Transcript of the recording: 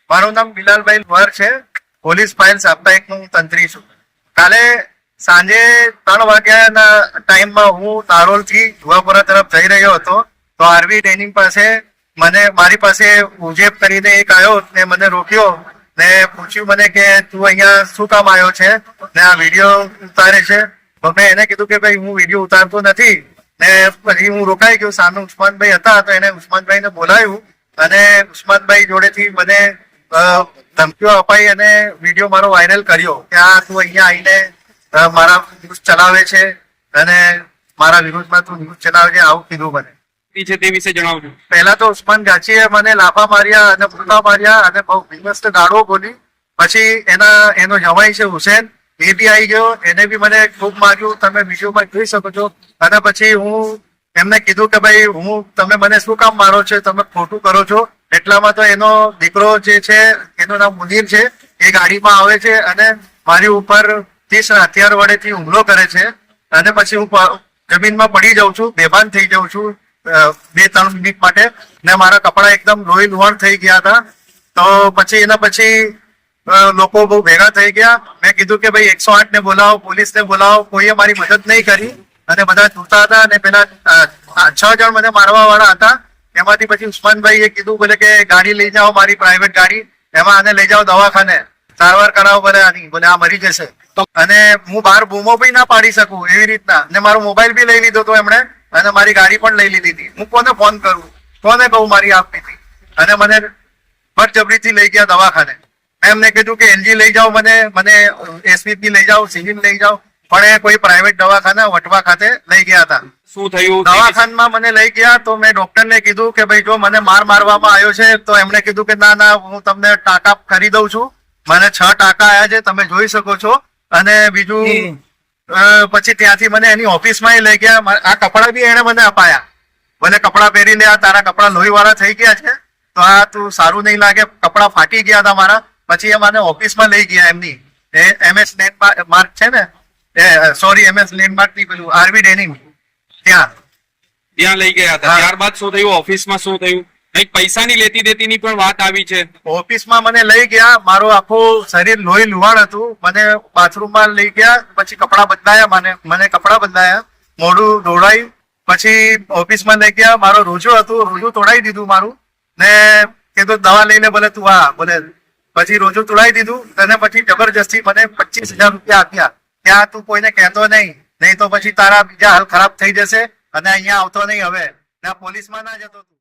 મારું નામ બિલાલભાઈ વર છે. પોલીસ ફાઇલ સાપ્તાહિકનો હું તંત્રી છું. કાલે સાંજે 3 વાગ્યાના ટાઈમમાં હું તારોલથી જુવાપુરા તરફ જઈ રહ્યો હતો. તો આરવી ડેનિંગ પાસે મારી પાસે ઉજેબ કરીને એક આવ્યો ને મને રોક્યો ને પૂછ્યું મને કે તું અહીંયા શું કામ આવ્યો છે ને આ વિડીયો ઉતારે છે. તો મેં એને કીધું કે ભાઈ હું વિડીયો ઉતારતો નથી. ને પછી હું રોકાઈ ગયો. સામે ઉસ્માનભાઈ હતા તો એને ઉસ્માનભાઈને બોલાવ્યું અને ઉસ્માનભાઈ જોડેથી મને ધમકીઓ અપાઈ અને વિડીયો મારો વાયરલ કર્યો કે આ તું અહીંયા આવીને મારા ન્યૂઝ ચલાવે છે અને મારા વિરોધમાં તું ન્યૂઝ ચલાવે છે, આવું કીધું મને. તે વિશે જણાવજો. પહેલા તો ઉસ્માન ગાચીએ મને લાફા માર્યા અને ફૂટા માર્યા અને બહુ ભીમસ્ત ગાળો બોલી. પછી એનો જમાઈ છે હુસેન, એ બી આવી ગયો, એને બી મને ખૂબ માર્યું, તમે વિડીયોમાં જોઈ શકો છો. અને પછી હું એમને કીધું કે ભાઈ તમે મને શું કામ મારો છો, તમે ખોટું કરો છો. એટલામાં તો એનો દીકરો જે છે એનું નામ મુનીર છે, એ ગાડીમાં આવે છે અને મારી ઉપર 30 હથિયાર વડેથી હુમલો કરે છે. અને પછી હું જમીનમાં પડી જાઉં છું, બેભાન થઈ જાઉં છું 2-3 મિનિટ માટે ને મારા કપડા એકદમ લોહી લુહાણ થઈ ગયા હતા. તો પછી એના પછી લોકો બહુ ભેગા થઈ ગયા. મેં કીધું કે ભાઈ 108 ને બોલાવો, પોલીસને બોલાવો. કોઈએ મારી મદદ નહીં કરી અને બધા છૂટા હતા અને પેલા 6 જણ મને મારવા વાળા હતા. એમાંથી પછી ઉસ્માનભાઈએ કીધું બોલે કે ગાડી લઈ જાઓ, મારી પ્રાઇવેટ ગાડી, એમાં આને લઈ જાઓ દવાખાને, સારવાર કરાવો. બોલે આની બોલે આ મરી જશે. અને હું બહાર બૂમો બી ના પાડી શકું એવી રીતના. ને મારો મોબાઈલ બી લઈ લીધો હતો એમણે અને મારી ગાડી પણ લઈ લીધી હતી. હું કોને ફોન કરું, કોને કહું મારી આપી હતી. અને મને બળજબરીથી લઈ ગયા દવાખાને. મેં એમને કીધું કે એલજી લઈ જાઓ, મને એસવીપી લઈ જાઓ, સિવિલ લઈ જાઓ, પણ એ કોઈ પ્રાઇવેટ દવાખાના વટવા ખાતે લઈ ગયા હતા. શું થયું? દવાખાનામાં મને લઈ ગયા તો મેં ડોક્ટરને કીધું કે ભાઈ જો મને મારવામાં આવ્યો છે. તો એમણે કીધું કે ના હું તમને ટાંકા કરી દઉં છું. મને 6 ટાંકા આવ્યા છે, તમે જોઈ શકો છો. અને બીજું પછી ત્યાંથી મને એની ઓફિસમાં લઈ ગયા. આ કપડા બી એને મને અપાયા, મને કપડા પહેરી લે, આ તારા કપડા લોહી વાળા થઈ ગયા છે, તો આ તું સારું નહીં લાગે. કપડા ફાટી ગયા હતા મારા. પછી એ મને ઓફિસમાં લઈ ગયા એમની MS લેન્ડમાર્ક છે ને, સોરી MS લેન્ડમાર્ક ની પેલું આરવી ડેનિંગ, ત્યાં લઈ ગયા હતા. ત્યારબાદ શું થયું? ઓફિસમાં શું થયું? કઈક પૈસાની લેતી દેતીની પણ વાત આવી છે. ઓફિસમાં મને લઈ ગયા, મારું આખું શરીર લોહી લુહાણ હતું. મને બાથરૂમમાં લઈ ગયા, પછી કપડા બદલાયા, મને કપડા બદલાયા, મોઢું દોડાયું. પછી ઓફિસમાં લઈ ગયા, મારો રોજો હતું, રોજો તોડાવી દીધું મારું. ને કીધું દવા લઈને બોલે તું આ બોલે. પછી રોજો તોડાવી દીધું અને પછી જબરજસ્તી મને 25,000 રૂપિયા આપ્યા. ત્યાં તું કોઈને કહેતો નહીં તો પછી તારા બીજા હાલ ખરાબ થઈ જશે અને અહીંયા આવતો નહીં હવે. પોલીસમાં ના જતો તું.